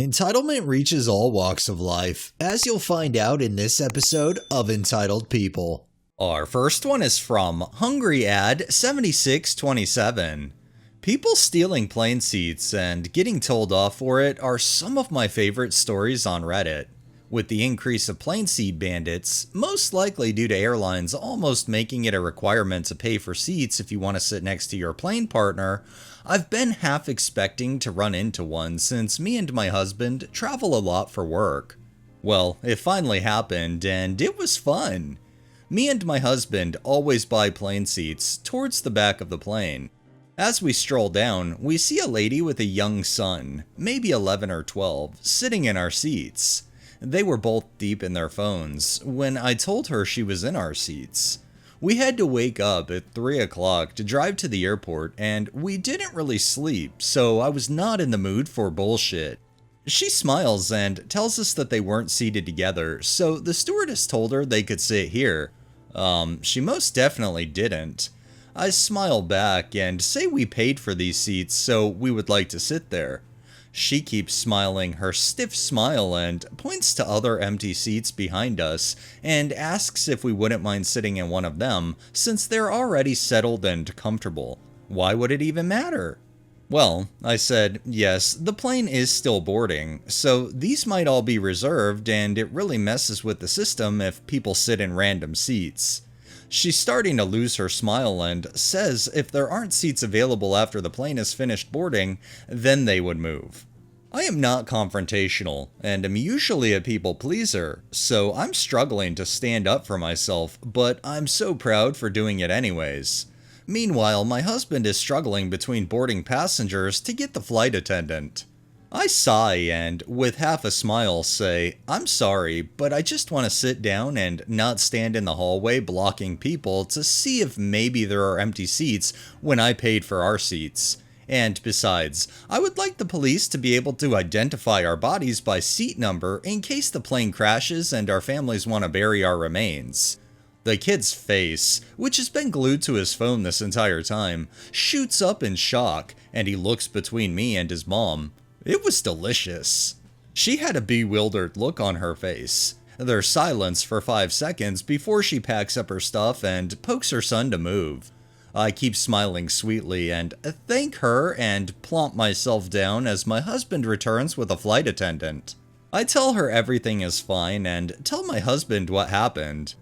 Entitlement reaches all walks of life, as you'll find out in this episode of Entitled People. Our first one is from Hungry Ad 7627. People stealing plane seats and getting told off for it are some of my favorite stories on Reddit. With the increase of plane seat bandits, most likely due to airlines almost making it a requirement to pay for seats if you want to sit next to your plane partner, I've been half expecting to run into one since me and my husband travel a lot for work. Well, it finally happened and it was fun. Me and my husband always buy plane seats towards the back of the plane. As we stroll down, we see a lady with a young son, maybe 11 or 12, sitting in our seats. They were both deep in their phones when I told her she was in our seats. We had to wake up at 3 o'clock to drive to the airport, and we didn't really sleep, so I was not in the mood for bullshit. She smiles and tells us that they weren't seated together, so the stewardess told her they could sit here. She most definitely didn't. I smile back and say we paid for these seats, so we would like to sit there. She keeps smiling her stiff smile and points to other empty seats behind us and asks if we wouldn't mind sitting in one of them since they're already settled and comfortable. Why would it even matter? Well, I said, yes, the plane is still boarding, so these might all be reserved and it really messes with the system if people sit in random seats. She's starting to lose her smile and says if there aren't seats available after the plane is finished boarding, then they would move. I am not confrontational, and am usually a people pleaser, so I'm struggling to stand up for myself, but I'm so proud for doing it anyways. Meanwhile, my husband is struggling between boarding passengers to get the flight attendant. I sigh and, with half a smile, say, I'm sorry, but I just want to sit down and not stand in the hallway blocking people to see if maybe there are empty seats when I paid for our seats. And besides, I would like the police to be able to identify our bodies by seat number in case the plane crashes and our families want to bury our remains. The kid's face, which has been glued to his phone this entire time, shoots up in shock, and he looks between me and his mom. It was delicious. She had a bewildered look on her face. There's silence for 5 seconds before she packs up her stuff and pokes her son to move. I keep smiling sweetly and thank her and plump myself down as my husband returns with a flight attendant. I tell her everything is fine and tell my husband what happened.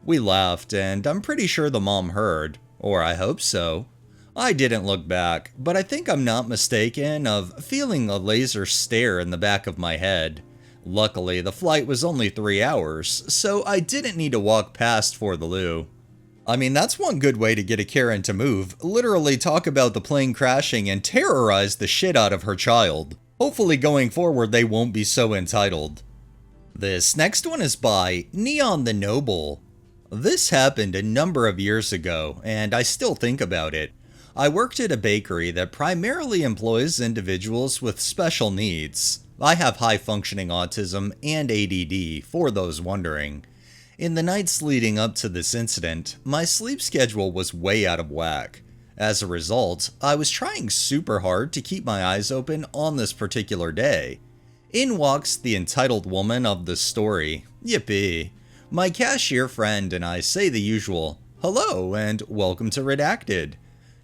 We laughed and I'm pretty sure the mom heard, or I hope so. I didn't look back, but I think I'm not mistaken of feeling a laser stare in the back of my head. Luckily, the flight was only 3 hours, so I didn't need to walk past for the loo. I mean, that's one good way to get a Karen to move, literally talk about the plane crashing and terrorize the shit out of her child. Hopefully going forward they won't be so entitled. This next one is by Neon the Noble. This happened a number of years ago, and I still think about it. I worked at a bakery that primarily employs individuals with special needs. I have high-functioning autism and ADD, for those wondering. In the nights leading up to this incident, my sleep schedule was way out of whack. As a result, I was trying super hard to keep my eyes open on this particular day. In walks the entitled woman of the story. Yippee. My cashier friend and I say the usual, hello and welcome to Redacted.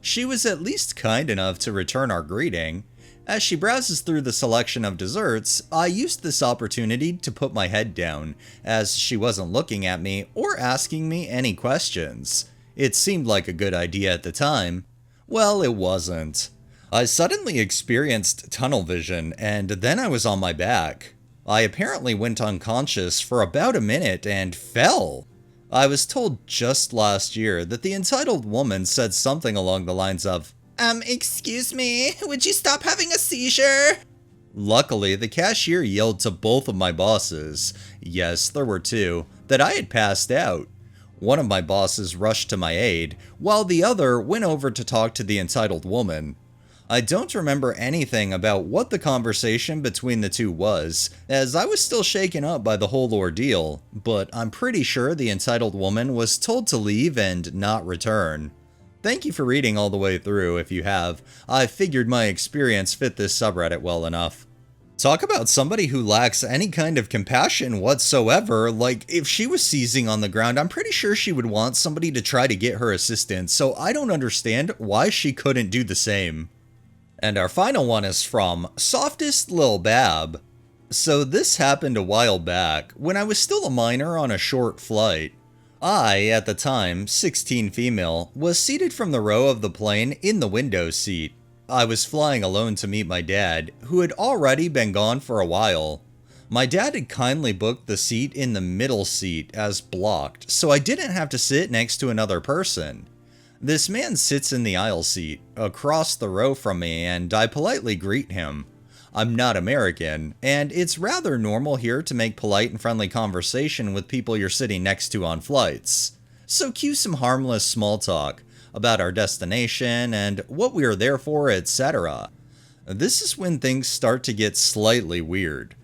She was at least kind enough to return our greeting. As she browses through the selection of desserts, I used this opportunity to put my head down, as she wasn't looking at me or asking me any questions. It seemed like a good idea at the time. Well, it wasn't. I suddenly experienced tunnel vision, and then I was on my back. I apparently went unconscious for about a minute and fell. I was told just last year that the entitled woman said something along the lines of, excuse me, would you stop having a seizure? Luckily, the cashier yelled to both of my bosses, yes, there were two, that I had passed out. One of my bosses rushed to my aid, while the other went over to talk to the entitled woman. I don't remember anything about what the conversation between the two was, as I was still shaken up by the whole ordeal, but I'm pretty sure the entitled woman was told to leave and not return. Thank you for reading all the way through if you have. I figured my experience fit this subreddit well enough. Talk about somebody who lacks any kind of compassion whatsoever. Like, if she was seizing on the ground, I'm pretty sure she would want somebody to try to get her assistance, so I don't understand why she couldn't do the same. And our final one is from Softest Lil Bab. So this happened a while back, when I was still a minor on a short flight. I, at the time, 16 female, was seated from the row of the plane in the window seat. I was flying alone to meet my dad, who had already been gone for a while. My dad had kindly booked the seat in the middle seat as blocked, so I didn't have to sit next to another person. This man sits in the aisle seat, across the row from me, and I politely greet him. I'm not American, and it's rather normal here to make polite and friendly conversation with people you're sitting next to on flights. So cue some harmless small talk about our destination and what we are there for, etc. This is when things start to get slightly weird.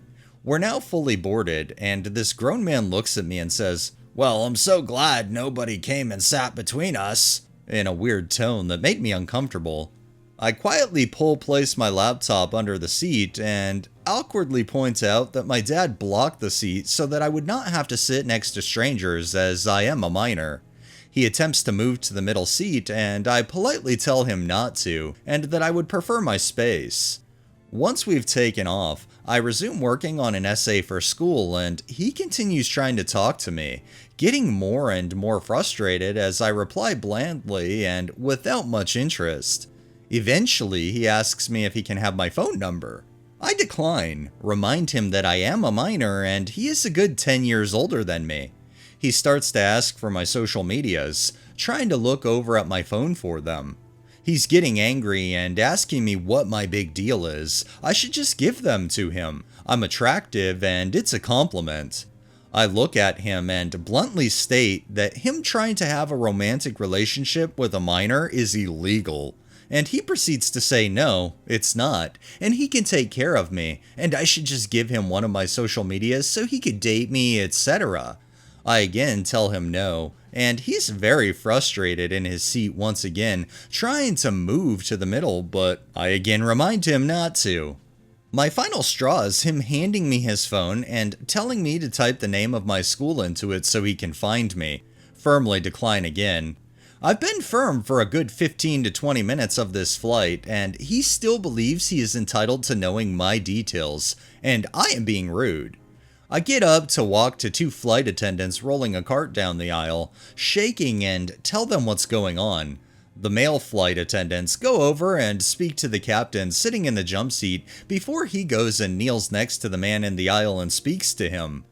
We're now fully boarded, and this grown man looks at me and says, "Well, I'm so glad nobody came and sat between us," in a weird tone that made me uncomfortable. I quietly place my laptop under the seat and awkwardly point out that my dad blocked the seat so that I would not have to sit next to strangers, as I am a minor. He attempts to move to the middle seat, and I politely tell him not to, and that I would prefer my space. Once we've taken off, I resume working on an essay for school, and he continues trying to talk to me, getting more and more frustrated as I reply blandly and without much interest. Eventually, he asks me if he can have my phone number. I decline, remind him that I am a minor and he is a good 10 years older than me. He starts to ask for my social medias, trying to look over at my phone for them. He's getting angry and asking me what my big deal is. I should just give them to him. I'm attractive and it's a compliment. I look at him and bluntly state that him trying to have a romantic relationship with a minor is illegal. And he proceeds to say no, it's not, and he can take care of me, and I should just give him one of my social medias so he could date me, etc. I again tell him no, and he's very frustrated in his seat once again, trying to move to the middle, but I again remind him not to. My final straw is him handing me his phone and telling me to type the name of my school into it so he can find me. Firmly decline again. I've been firm for a good 15 to 20 minutes of this flight, and he still believes he is entitled to knowing my details, and I am being rude. I get up to walk to two flight attendants rolling a cart down the aisle, shaking, and tell them what's going on. The male flight attendants go over and speak to the captain sitting in the jump seat before he goes and kneels next to the man in the aisle and speaks to him.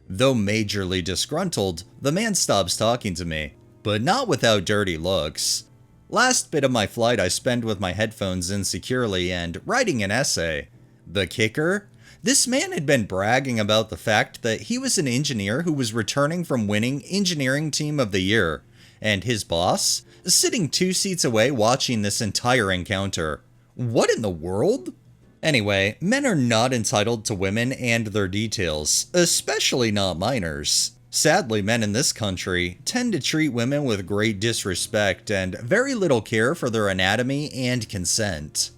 Though majorly disgruntled, the man stops talking to me, but not without dirty looks. Last bit of my flight I spend with my headphones in securely and writing an essay. The kicker? This man had been bragging about the fact that he was an engineer who was returning from winning Engineering Team of the Year, and his boss? Sitting 2 seats away watching this entire encounter. What in the world? Anyway, men are not entitled to women and their details, especially not minors. Sadly, men in this country tend to treat women with great disrespect and very little care for their anatomy and consent.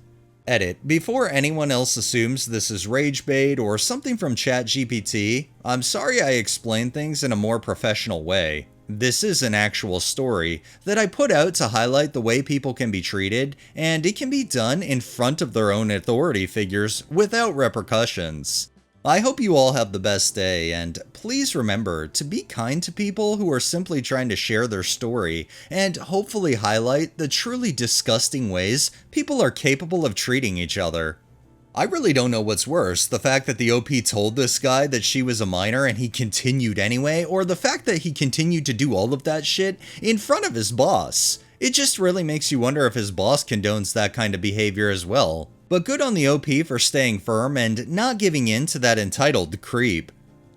Edit. Before anyone else assumes this is rage bait or something from ChatGPT, I'm sorry I explained things in a more professional way. This is an actual story that I put out to highlight the way people can be treated, and it can be done in front of their own authority figures without repercussions. I hope you all have the best day, and please remember to be kind to people who are simply trying to share their story and hopefully highlight the truly disgusting ways people are capable of treating each other. I really don't know what's worse, the fact that the OP told this guy that she was a minor and he continued anyway, or the fact that he continued to do all of that shit in front of his boss. It just really makes you wonder if his boss condones that kind of behavior as well. But good on the OP for staying firm and not giving in to that entitled creep.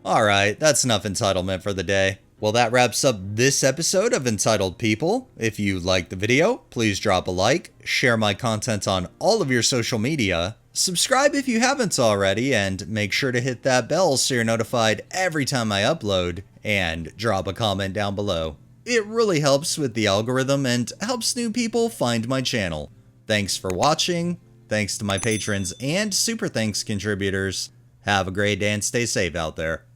Alright, that's enough entitlement for the day. Well, that wraps up this episode of Entitled People. If you liked the video, please drop a like, share my content on all of your social media, subscribe if you haven't already, and make sure to hit that bell so you're notified every time I upload, and drop a comment down below. It really helps with the algorithm and helps new people find my channel. Thanks for watching. Thanks to my patrons and super thanks contributors. Have a great day and stay safe out there.